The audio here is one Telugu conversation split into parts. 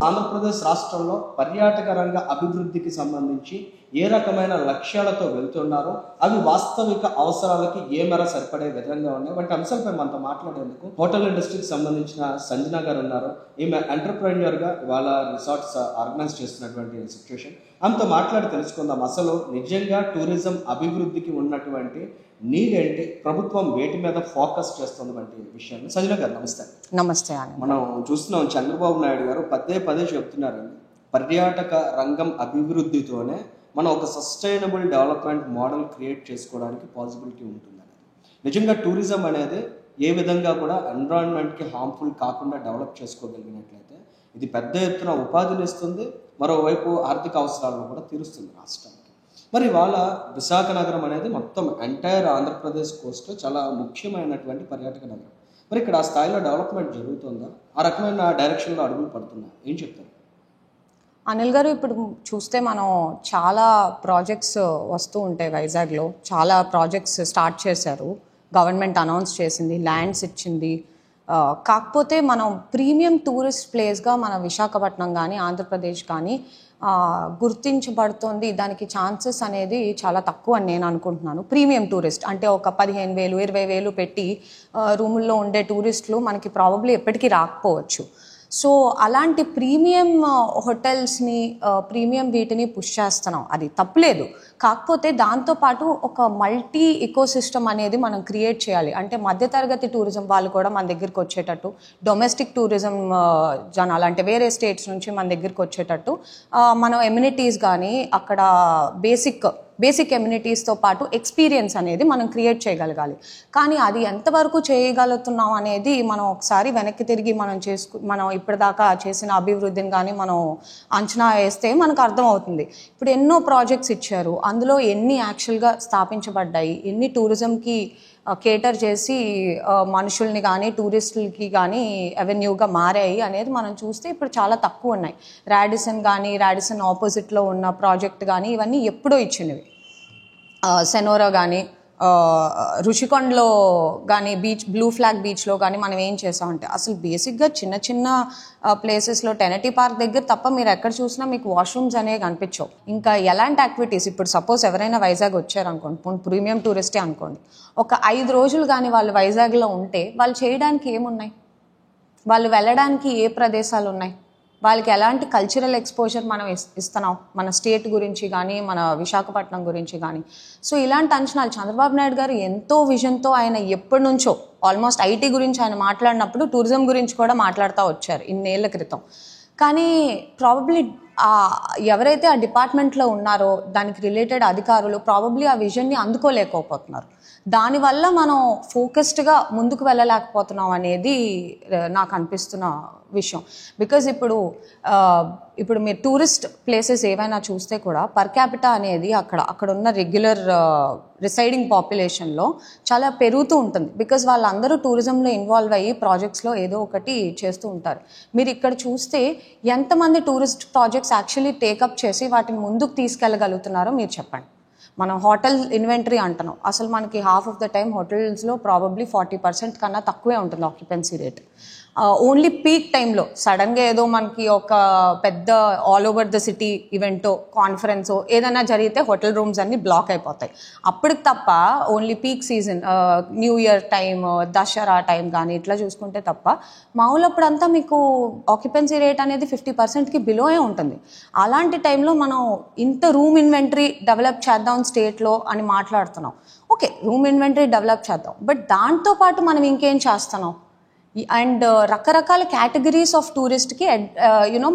ఆంధ్రప్రదేశ్ రాష్ట్రంలో పర్యాటక రంగ అభివృద్ధికి సంబంధించి ఏ రకమైన లక్ష్యాలతో వెళ్తున్నారో అవి వాస్తవిక అవసరాలకి ఏ మేర సరిపడే విధంగా ఉన్నాయి. వంటి అంశాలపై మనతో మాట్లాడేందుకు హోటల్ ఇండస్ట్రీకి సంబంధించిన సంజన గారు ఉన్నారు. ఈమె ఎంటర్ప్రెన్యూర్గా ఇవాళ రిసార్ట్స్ ఆర్గనైజ్ చేస్తున్నటువంటి సిచ్యువేషన్. ఆమెతో మాట్లాడి తెలుసుకుందాం అసలు నిజంగా టూరిజం అభివృద్ధికి ఉన్నటువంటి నీడ్ ఏంటి, ప్రభుత్వం వేటి మీద ఫోకస్ చేస్తుంది వంటి విషయాన్ని. సంజన గారు నమస్తే. నమస్తే. మనం చూస్తున్నాం చంద్రబాబు నాయుడు గారు పదే చెప్తున్నారండి, పర్యాటక రంగం అభివృద్ధితోనే మనం ఒక సస్టైనబుల్ డెవలప్మెంట్ మోడల్ క్రియేట్ చేసుకోవడానికి పాసిబిలిటీ ఉంటుందని. నిజంగా టూరిజం అనేది ఏ విధంగా కూడా ఎన్విరాన్మెంట్కి హార్మ్ఫుల్ కాకుండా డెవలప్ చేసుకోగలిగినట్లయితే ఇది పెద్ద ఎత్తున ఉపాధిని ఇస్తుంది, మరోవైపు ఆర్థిక అవసరాలను కూడా తీరుస్తుంది రాష్ట్రానికి. మరి ఇవాళ విశాఖ నగరం అనేది మొత్తం ఎంటైర్ ఆంధ్రప్రదేశ్ కోస్ట్లో చాలా ముఖ్యమైనటువంటి పర్యాటక నగరం. మరి ఇక్కడ ఆ స్థాయిలో డెవలప్మెంట్ జరుగుతుందా, ఆ రకమైన డైరెక్షన్లో అడుగులు పడుతున్నా, ఏం చెప్తారు? అనిల్ గారు, ఇప్పుడు చూస్తే మనం చాలా ప్రాజెక్ట్స్ వస్తూ ఉంటాయి. వైజాగ్లో చాలా ప్రాజెక్ట్స్ స్టార్ట్ చేశారు, గవర్నమెంట్ అనౌన్స్ చేసింది, ల్యాండ్స్ ఇచ్చింది. కాకపోతే మనం ప్రీమియం టూరిస్ట్ ప్లేస్గా మన విశాఖపట్నం కానీ ఆంధ్రప్రదేశ్ కానీ గుర్తించబడుతుంది. దానికి ఛాన్సెస్ అనేది చాలా తక్కువ అని నేను అనుకుంటున్నాను. ప్రీమియం టూరిస్ట్ అంటే ఒక 15,000 20,000 పెట్టి రూముల్లో ఉండే టూరిస్టులు మనకి ప్రాబబ్లీ ఎప్పటికీ రాకపోవచ్చు. సో అలాంటి ప్రీమియం హోటల్స్ని, ప్రీమియం వీటిని పుష్ చేస్తున్నాం, అది తప్పులేదు. కాకపోతే దాంతోపాటు ఒక మల్టీ ఇకోసిస్టమ్ అనేది మనం క్రియేట్ చేయాలి. అంటే మధ్యతరగతి టూరిజం వాళ్ళు కూడా మన దగ్గరికి వచ్చేటట్టు, డొమెస్టిక్ టూరిజం జనాలు అంటే వేరే స్టేట్స్ నుంచి మన దగ్గరికి వచ్చేటట్టు మనం ఎమ్యూనిటీస్ కానీ అక్కడ బేసిక్ ఎమ్యూనిటీస్తో పాటు ఎక్స్పీరియన్స్ అనేది మనం క్రియేట్ చేయగలగాలి. కానీ అది ఎంతవరకు చేయగలుగుతున్నాం అనేది మనం ఒకసారి వెనక్కి తిరిగి మనం ఇప్పటిదాకా చేసిన అభివృద్ధిని కానీ మనం అంచనా వేస్తే మనకు అర్థమవుతుంది. ఇప్పుడు ఎన్నో ప్రాజెక్ట్స్ ఇచ్చారు, అందులో ఎన్ని యాక్చువల్గా స్థాపించబడ్డాయి, ఎన్ని టూరిజంకి కేటర్ చేసి మనుషుల్ని కానీ టూరిస్టులకి కానీ అవెన్యూగా మారాయి అనేది మనం చూస్తే ఇప్పుడు చాలా తక్కువ ఉన్నాయి. రాడిసన్ ఆపోజిట్లో ఉన్న ప్రాజెక్ట్ కానీ ఇవన్నీ ఎప్పుడో ఇచ్చినవి. సెనోరా కానీ రుషికొండలో కానీ బ్లూ ఫ్లాగ్ బీచ్లో కానీ మనం ఏం చేసామంటే అసలు బేసిక్గా చిన్న ప్లేసెస్లో టెనటీ పార్క్ దగ్గర తప్ప మీరు ఎక్కడ చూసినా మీకు వాష్రూమ్స్ అనేవి కనిపించవు. ఇంకా ఎలాంటి యాక్టివిటీస్, ఇప్పుడు సపోజ్ ఎవరైనా వైజాగ్ వచ్చారనుకోండి, ప్రీమియం టూరిస్టే అనుకోండి, ఒక 5 రోజులు కానీ వాళ్ళు వైజాగ్లో ఉంటే వాళ్ళు చేయడానికి ఏమున్నాయి, వాళ్ళు వెళ్ళడానికి ఏ ప్రదేశాలు ఉన్నాయి, వాళ్ళకి ఎలాంటి కల్చరల్ ఎక్స్పోజర్ మనం ఇస్తున్నాం మన స్టేట్ గురించి కానీ మన విశాఖపట్నం గురించి కానీ. సో ఇలాంటి అంచనాలు చంద్రబాబు నాయుడు గారు ఎంతో విజన్తో ఆయన ఎప్పటి నుంచో ఆల్మోస్ట్ ఐటీ గురించి ఆయన మాట్లాడినప్పుడు టూరిజం గురించి కూడా మాట్లాడుతూ వచ్చారు ఇన్నేళ్ల క్రితం. కానీ ప్రాబబ్లీ ఎవరైతే ఆ డిపార్ట్మెంట్లో ఉన్నారో దానికి రిలేటెడ్ అధికారులు ప్రాబబ్లీ ఆ విజన్ని అందుకోలేకపోతున్నారు. దానివల్ల మనం ఫోకస్డ్గా ముందుకు వెళ్ళలేకపోతున్నాం అనేది నాకు అనిపిస్తున్న విషయం. బికాజ్ ఇప్పుడు మీరు టూరిస్ట్ ప్లేసెస్ ఏవైనా చూస్తే కూడా పర్ క్యాపిటా అనేది అక్కడ ఉన్న రెగ్యులర్ రిసైడింగ్ పాపులేషన్లో చాలా పెరుగుతూ ఉంటుంది. బికాజ్ వాళ్ళందరూ టూరిజంలో ఇన్వాల్వ్ అయ్యి ప్రాజెక్ట్స్లో ఏదో ఒకటి చేస్తూ ఉంటారు. మీరు ఇక్కడ చూస్తే ఎంతమంది టూరిస్ట్ ప్రాజెక్ట్స్ యాక్చువల్లీ టేకప్ చేసి వాటిని ముందుకు తీసుకెళ్ళగలుగుతున్నారో మీరు చెప్పండి. మనం హోటల్ ఇన్వెంటరీ అంటున్నాం, అసలు మనకి హాఫ్ ఆఫ్ ద టైం హోటల్స్లో ప్రాబబ్లీ 40% కన్నా తక్కువే ఉంటుంది ఆక్యుపెన్సీ రేట్. ఓన్లీ పీక్ టైంలో సడన్గా ఏదో మనకి ఒక పెద్ద ఆల్ ఓవర్ ద సిటీ ఈవెంటో కాన్ఫరెన్సో ఏదైనా జరిగితే హోటల్ రూమ్స్ అన్నీ బ్లాక్ అయిపోతాయి. అప్పటికి తప్ప only peak season, new year time, Dasara time కానీ ఇట్లా చూసుకుంటే తప్ప మామూలప్పుడంతా మీకు ఆక్యుపెన్సీ రేట్ అనేది 50%కి బిలోయే ఉంటుంది. అలాంటి టైంలో మనం ఇంత రూమ్ ఇన్వెంటరీ డెవలప్ చేద్దాం స్టేట్లో అని మాట్లాడుతున్నాం. ఓకే, రూమ్ ఇన్వెంటరీ డెవలప్ చేద్దాం, బట్ దాంతోపాటు మనం ఇంకేం చేస్తున్నాం? అండ్ రకరకాల కేటగిరీస్ ఆఫ్ టూరిస్ట్కి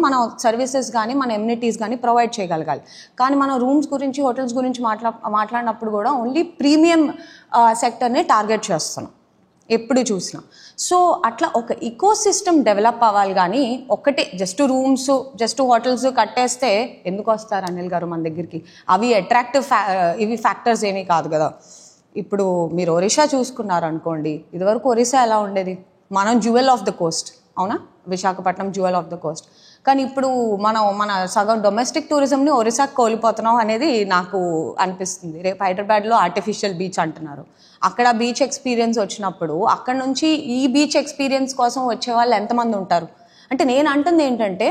మనం సర్వీసెస్ కానీ మన ఎమ్యూనిటీస్ కానీ ప్రొవైడ్ చేయగలగాలి. కానీ మనం రూమ్స్ గురించి హోటల్స్ గురించి మాట్లాడినప్పుడు కూడా ఓన్లీ ప్రీమియం సెక్టర్ని టార్గెట్ చేస్తున్నాం ఎప్పుడు చూసినా. సో అట్లా ఒక ఇకోసిస్టమ్ డెవలప్ అవ్వాలి. కానీ ఒకటే జస్ట్ రూమ్స్ జస్ట్ హోటల్స్ కట్టేస్తే ఎందుకు వస్తారు అనిల్ గారు మన దగ్గరికి? అవి అట్రాక్టివ్ ఇవి ఫ్యాక్టర్స్ ఏమీ కాదు కదా. ఇప్పుడు మీరు ఒరిస్సా చూసుకున్నారనుకోండి, ఇదివరకు ఒరిస్సా ఎలా ఉండేది? మనం జ్యువెల్ ఆఫ్ ద కోస్ట్, అవునా? Visakhapatnam jewel of the coast. కానీ ఇప్పుడు మన సగం డొమెస్టిక్ టూరిజంని ఒరిస్సాకి కోల్పోతున్నాం అనేది నాకు అనిపిస్తుంది. రేపు హైదరాబాద్లో ఆర్టిఫిషియల్ బీచ్ అంటున్నారు. అక్కడ బీచ్ ఎక్స్పీరియన్స్ వచ్చినప్పుడు అక్కడ నుంచి ఈ బీచ్ ఎక్స్పీరియన్స్ కోసం వచ్చే వాళ్ళు ఎంతమంది ఉంటారు? అంటే నేను అంటుంది ఏంటంటే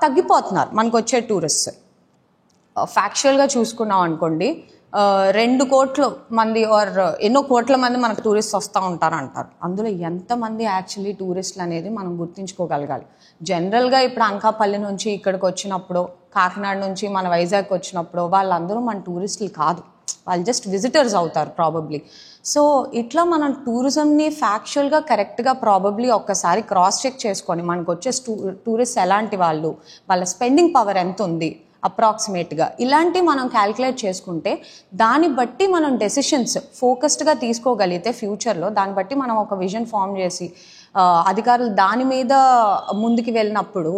తగ్గిపోతున్నారు మనకు వచ్చే టూరిస్ట్. ఫ్యాక్చువల్గా చూసుకున్నాం అనుకోండి, 2 కోట్ల మంది ఆర్ ఎన్నో కోట్ల మంది మనకు టూరిస్ట్ వస్తూ ఉంటారంటారు. అందులో ఎంతమంది యాక్చువల్లీ టూరిస్టులు అనేది మనం గుర్తించుకోగలగాలి. జనరల్గా ఇప్పుడు అనకాపల్లి నుంచి ఇక్కడికి వచ్చినప్పుడు, కాకినాడ నుంచి మన వైజాగ్ వచ్చినప్పుడు వాళ్ళందరూ మన టూరిస్టులు కాదు, వాళ్ళు జస్ట్ విజిటర్స్ అవుతారు ప్రాబబ్లీ. సో ఇట్లా మనం టూరిజంని ఫ్యాక్చువల్గా కరెక్ట్గా ప్రాబబ్లీ ఒక్కసారి క్రాస్ చెక్ చేసుకొని మనకు వచ్చే టూరిస్ట్ ఎలాంటి వాళ్ళు, వాళ్ళ స్పెండింగ్ పవర్ ఎంత ఉంది అప్రాక్సిమేట్గా, ఇలాంటివి మనం క్యాల్కులేట్ చేసుకుంటే దాన్ని బట్టి మనం డెసిషన్స్ ఫోకస్డ్గా తీసుకోగలిగితే ఫ్యూచర్లో దాన్ని బట్టి మనం ఒక విజన్ ఫామ్ చేసి అధికారులు దాని మీద ముందుకు వెళ్ళినప్పుడు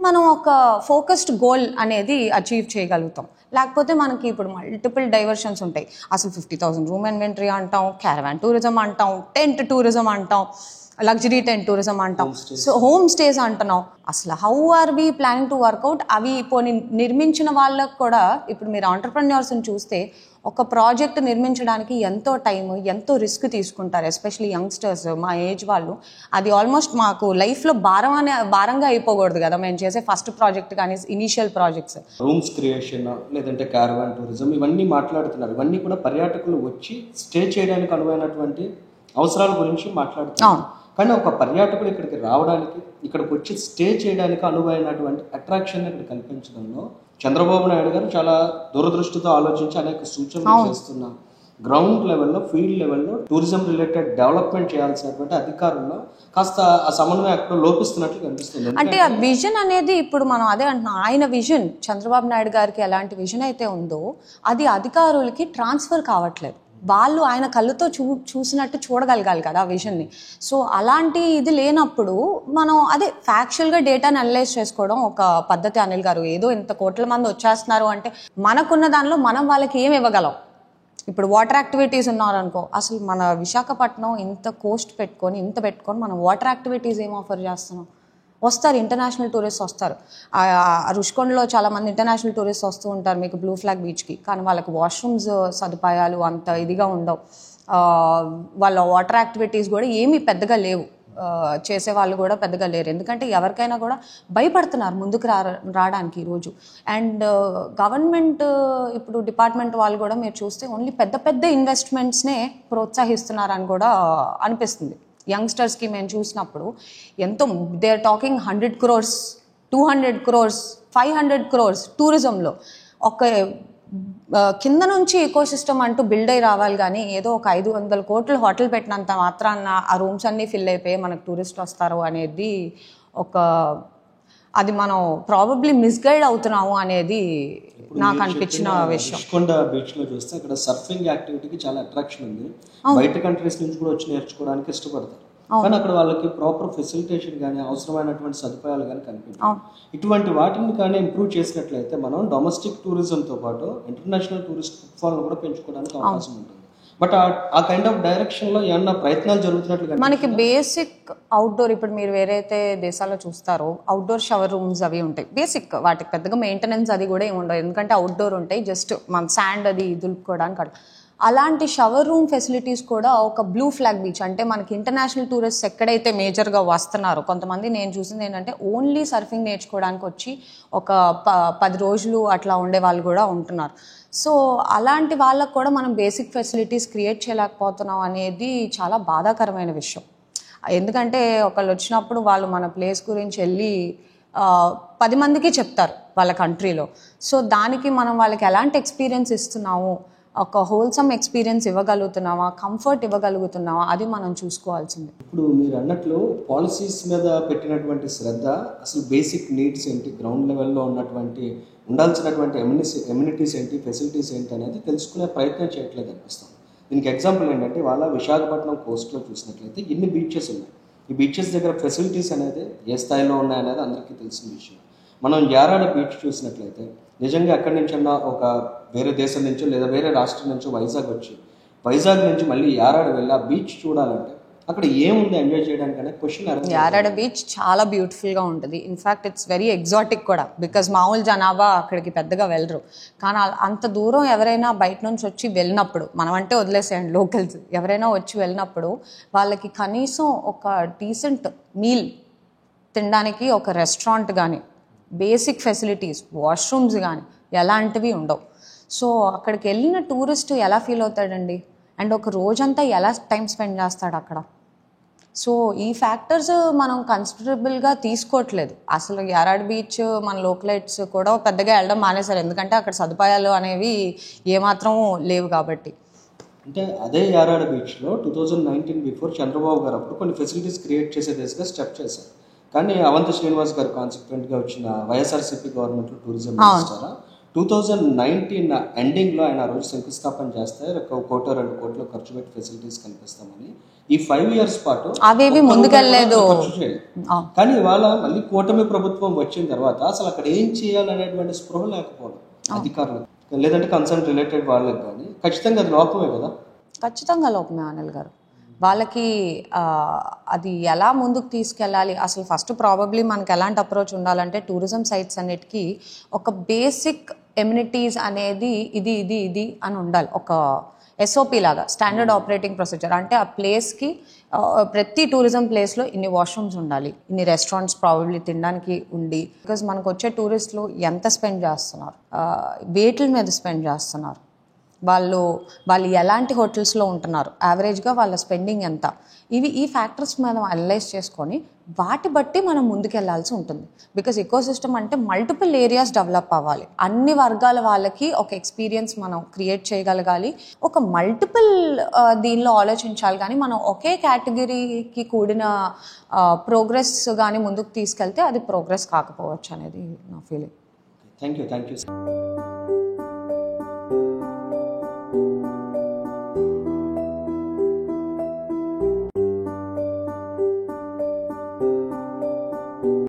మనం ఒక ఫోకస్డ్ గోల్ అనేది అచీవ్ చేయగలుగుతాం. లేకపోతే మనకి ఇప్పుడు మల్టిపుల్ డైవర్షన్స్ ఉంటాయి. అసలు 50,000 రూమ్ ఇన్వెంటరీ అంటాం, క్యారవాన్ టూరిజం అంటాం, టెంట్ టూరిజం అంటాం, లగ్జరీ టెంట్ టూరిజం అంటాం, సో హోమ్ స్టేస్ అంటున్నాం. అసలు how are we planning to work out? అవి పోనీ నిర్మించిన వాళ్ళకు కూడా ఇప్పుడు మీరు ఆంటర్ప్రెన్యూర్స్ని చూస్తే ఒక ప్రాజెక్ట్ నిర్మించడానికి ఎంతో టైం, ఎంతో రిస్క్ తీసుకుంటారు. ఎస్పెషలీ యంగ్స్టర్స్, మా ఏజ్ వాళ్ళు. అది ఆల్మోస్ట్ మాకు లైఫ్లో భారంగా అయిపోకూడదు కదా మేము చేసే ఫస్ట్ ప్రాజెక్ట్ కానీ ఇనీషియల్ ప్రాజెక్ట్స్. రూమ్స్ క్రియేషన్ లేదంటే క్యారవాన్ టూరిజం ఇవన్నీ మాట్లాడుతున్నారు. ఇవన్నీ కూడా పర్యాటకులు వచ్చి స్టే చేయడానికి అనువైనటువంటి అవసరాల గురించి మాట్లాడుతున్నారు. కానీ ఒక పర్యాటకుడు ఇక్కడికి రావడానికి, ఇక్కడికి వచ్చి స్టే చేయడానికి అనువైనటువంటి అట్రాక్షన్ ఇక్కడ కల్పించడంలో చంద్రబాబు నాయుడు గారు చాలా దూరదృష్టితో ఆలోచించి అనేక సూచనలు చేస్తున్నారు. గ్రౌండ్ లెవెల్లో, ఫీల్డ్ లెవెల్లో టూరిజం రిలేటెడ్ డెవలప్మెంట్ చేయాల్సినటువంటి అధికారుల్లో కాస్త ఆ సమన్వయం ఎక్కడ లోపిస్తున్నట్లు కనిపిస్తుంది. అంటే ఆ విజన్ అనేది ఇప్పుడు మనం అదే అంటున్నాం, ఆయన విజన్ చంద్రబాబు నాయుడు గారికి ఎలాంటి విజన్ అయితే ఉందో అది అధికారులకి ట్రాన్స్ఫర్ కావట్లేదు. వాళ్ళు ఆయన కళ్ళుతో చూసినట్టు చూడగలగాలి కదా ఆ విజన్ని. సో అలాంటి ఇది లేనప్పుడు మనం అదే ఫ్యాక్చువల్గా డేటాని అనలైజ్ చేసుకోవడం ఒక పద్ధతి. అనిల్ గారు, ఏదో ఇంత కోట్ల మంది వచ్చేస్తున్నారు అంటే మనకున్న దానిలో మనం వాళ్ళకి ఏమి ఇవ్వగలం? ఇప్పుడు వాటర్ యాక్టివిటీస్ ఉన్నారనుకో, అసలు మన విశాఖపట్నం ఇంత కోస్ట్ పెట్టుకొని మనం వాటర్ యాక్టివిటీస్ ఏం ఆఫర్ చేస్తున్నాం? వస్తారు ఇంటర్నేషనల్ టూరిస్ట్ వస్తారు. రుషికొండలో చాలామంది ఇంటర్నేషనల్ టూరిస్ట్ వస్తూ ఉంటారు మీకు బ్లూ ఫ్లాగ్ బీచ్కి. కానీ వాళ్ళకి వాష్రూమ్స్ సదుపాయాలు అంత ఇదిగా ఉండవు. వాళ్ళ వాటర్ యాక్టివిటీస్ కూడా ఏమీ పెద్దగా లేవు, చేసేవాళ్ళు కూడా పెద్దగా లేరు. ఎందుకంటే ఎవరికైనా కూడా భయపడుతున్నారు ముందుకు రావడానికి ఈరోజు. అండ్ గవర్నమెంట్ ఇప్పుడు డిపార్ట్మెంట్ వాళ్ళు కూడా మీరు చూస్తే ఓన్లీ పెద్ద ఇన్వెస్ట్మెంట్స్నే ప్రోత్సహిస్తున్నారని కూడా అనిపిస్తుంది. యంగ్స్టర్స్కి మేము చూసినప్పుడు ఎంతో they are talking 100 crores, 200 crores, 500 crores టూరిజంలో. ఒక కింద నుంచి ఎకో సిస్టమ్ అంటూ బిల్డ్ అయి రావాలి. కానీ ఏదో ఒక 500 కోట్లు హోటల్ పెట్టినంత మాత్రాన ఆ రూమ్స్ అన్నీ ఫిల్ అయిపోయి మనకు టూరిస్ట్ వస్తారు అనేది అది మనం ప్రాబబ్లీ మిస్గైడ్ అవుతున్నాము అనేది నాకు అనిపించిన విషయం. రుషికొండ బీచ్ లో చూస్తే అక్కడ సర్ఫింగ్ యాక్టివిటీకి చాలా అట్రాక్షన్ ఉంది. బయట కంట్రీస్ నుంచి కూడా వచ్చి నేర్చుకోవడానికి ఇష్టపడతారు. కానీ అక్కడ వాళ్ళకి ప్రాపర్ ఫెసిలిటేషన్ కానీ అవసరమైనటువంటి సదుపాయాలు కానీ కనిపించాయి. ఇటువంటి వాటిని కానీ ఇంప్రూవ్ చేసినట్లయితే మనం డొమెస్టిక్ టూరిజంతో పాటు ఇంటర్నేషనల్ టూరిస్ట్ ఫుట్ఫాల్ కూడా పెంచుకోవడానికి అవకాశం ఉంటుంది. బట్ ఆ కైండ్ ఆఫ్ డైరెక్షన్ లో ఏమన్నా ప్రయత్నాలు జరుగుతున్నట్లు మనకి బేసిక్ అవుట్డోర్ ఇప్పుడు మీరు వేరైతే దేశాల్లో చూస్తారో అవుట్డోర్ షవర్ రూమ్స్ అవి ఉంటాయి. బేసిక్ వాటికి పెద్దగా మెయింటెనెన్స్ అది కూడా ఏమి ఉండదు, ఎందుకంటే అవుట్డోర్ ఉంటాయి, జస్ట్ మన శాండ్ అది దులుపుకోవడానికి. అలాంటి షవర్ రూమ్ ఫెసిలిటీస్ కూడా ఒక బ్లూ ఫ్లాగ్ బీచ్ అంటే మనకి ఇంటర్నేషనల్ టూరిస్ట్ ఎక్కడైతే మేజర్గా వస్తున్నారో, కొంతమంది నేను చూసింది ఏంటంటే ఓన్లీ సర్ఫింగ్ నేర్చుకోవడానికి వచ్చి ఒక 10 రోజులు అట్లా ఉండే వాళ్ళు కూడా ఉంటున్నారు. సో అలాంటి వాళ్ళకు కూడా మనం బేసిక్ ఫెసిలిటీస్ క్రియేట్ చేయలేకపోతున్నాం అనేది చాలా బాధాకరమైన విషయం. ఎందుకంటే ఒకళ్ళు వచ్చినప్పుడు వాళ్ళు మన ప్లేస్ గురించి వెళ్ళి 10 మందికి చెప్తారు వాళ్ళ కంట్రీలో. సో దానికి మనం వాళ్ళకి ఎలాంటి ఎక్స్పీరియన్స్ ఇస్తున్నాము, ఒక హోల్సమ్ ఎక్స్పీరియన్స్ ఇవ్వగలుగుతున్నావా, కంఫర్ట్ ఇవ్వగలుగుతున్నావా, అది మనం చూసుకోవాల్సింది. ఇప్పుడు మీరు అన్నట్లు పాలసీస్ మీద పెట్టినటువంటి శ్రద్ధ అసలు బేసిక్ నీడ్స్ ఏంటి, గ్రౌండ్ లెవెల్లో ఉన్నటువంటి ఉండాల్సినటువంటి ఎమ్యూనిటీస్ ఏంటి, ఫెసిలిటీస్ ఏంటి అనేది తెలుసుకునే ప్రయత్నం చేయట్లేదు అనిపిస్తుంది. దీనికి ఎగ్జాంపుల్ ఏంటంటే వాళ్ళ విశాఖపట్నం కోస్ట్లో చూసినట్లయితే ఎన్ని బీచెస్ ఉన్నాయి. ఈ బీచెస్ దగ్గర ఫెసిలిటీస్ అనేది ఏ స్థాయిలో ఉన్నాయనేది అందరికీ తెలిసిన విషయం. మనం యారాడ బీచ్ చూసినట్లయితే నిజంగా ఎక్కడి నుంచన్నా ఒక వేరే దేశం నుంచో లేదా వేరే రాష్ట్రం నుంచో వైజాగ్ నుంచి మళ్ళీ యారాడ వెళ్ళి ఆ బీచ్ చూడాలంటే అక్కడ ఏముంది ఎంజాయ్ చేయడానికి అనే క్వశ్చన్. యారాడ బీచ్ చాలా బ్యూటిఫుల్గా ఉంటుంది. ఇన్ఫ్యాక్ట్ ఇట్స్ వెరీ ఎగ్జాటిక్ కూడా, బికాజ్ మామూలు జనాభా అక్కడికి పెద్దగా వెళ్ళరు. కానీ అంత దూరం ఎవరైనా బయట నుంచి వచ్చి వెళ్ళినప్పుడు, మనం అంటే వదిలేసేయండి లోకల్స్, ఎవరైనా వచ్చి వెళ్ళినప్పుడు వాళ్ళకి కనీసం ఒక డీసెంట్ మీల్ తినడానికి ఒక రెస్టారెంట్ కానీ బేసిక్ ఫెసిలిటీస్ వాష్రూమ్స్ కానీ ఎలాంటివి ఉండవు. సో అక్కడికి వెళ్ళిన టూరిస్ట్ ఎలా ఫీల్ అవుతాడండి, అండ్ ఒక రోజంతా ఎలా టైం స్పెండ్ చేస్తాడు అక్కడ. సో ఈ ఫ్యాక్టర్స్ మనం కన్సిడరబుల్గా తీసుకోవట్లేదు. అసలు యారాడ్ బీచ్ మన లోకలైట్స్ కూడా పెద్దగా వెళ్ళడం మానేశారు, ఎందుకంటే అక్కడ సదుపాయాలు అనేవి ఏమాత్రం లేవు కాబట్టి. అంటే అదే యారాడ బీచ్లో 2019 బిఫోర్ చంద్రబాబు గారు అప్పుడు కొన్ని ఫెసిలిటీస్ క్రియేట్ చేసే దిశగా స్టెప్ చేశారు. కానీ అవంతి శ్రీనివాస్ గారు కాన్సిక్వెంట్గా వచ్చిన వైఎస్ఆర్సీపీ గవర్నమెంట్లో టూరిజం మినిస్టర్ 2019 ఎండింగ్లో ఆయన ఆ రోజు శంకుస్థాపన చేస్తే 1 కోటి 2 కోట్లు ఖర్చు పెట్టి ఫెసిలిటీస్ కల్పిస్తామని. ఈ 5 years పాటు అవేవి ముందుకెళ్ళలేదు. కానీ ఇవాళ మళ్ళీ కూటమి ప్రభుత్వం వచ్చిన తర్వాత అసలు అక్కడ ఏం చేయాలనేటువంటి స్పృహ లేకపోవడం అధికారులకు, లేదంటే కన్సర్న్ రిలేటెడ్ వాళ్ళకి కానీ ఖచ్చితంగా అది లోపమే కదా. ఖచ్చితంగా లోపమే అనిల్ గారు. వాళ్ళకి అది ఎలా ముందుకు తీసుకెళ్ళాలి, అసలు ఫస్ట్ ప్రాబబ్లీ మనకి ఎలాంటి అప్రోచ్ ఉండాలంటే టూరిజం సైట్స్ అన్నిటికీ ఒక బేసిక్ ఎమ్యూనిటీస్ అనేది ఇది ఇది ఇది అని ఉండాలి. ఒక ఎస్ఓపి లాగా స్టాండర్డ్ ఆపరేటింగ్ ప్రొసీజర్. అంటే ఆ ప్లేస్కి ప్రతి టూరిజం ప్లేస్లో ఇన్ని వాష్రూమ్స్ ఉండాలి, ఇన్ని రెస్టారెంట్స్ ప్రాబబ్లీ తినడానికి ఉండి, బికాజ్ మనకు వచ్చే టూరిస్టులు ఎంత స్పెండ్ చేస్తున్నారు, వేటిల మీద స్పెండ్ చేస్తున్నారు, వాళ్ళు ఎలాంటి హోటల్స్లో ఉంటున్నారు, యావరేజ్గా వాళ్ళ స్పెండింగ్ ఎంత, ఈ ఫ్యాక్టర్స్ మనం అనలైజ్ చేసుకొని వాటి బట్టి మనం ముందుకెళ్లాల్సి ఉంటుంది. బికాజ్ ఎకోసిస్టమ్ అంటే మల్టిపుల్ ఏరియాస్ డెవలప్ అవ్వాలి, అన్ని వర్గాల వాళ్ళకి ఒక ఎక్స్పీరియన్స్ మనం క్రియేట్ చేయగలగాలి, ఒక మల్టిపుల్ దీనిలో ఆలోచించాలి. కానీ మనం ఒకే కేటగిరీకి కూడిన ప్రోగ్రెస్ కానీ ముందుకు తీసుకెళ్తే అది ప్రోగ్రెస్ కాకపోవచ్చు అనేది నా ఫీలింగ్. Thank you.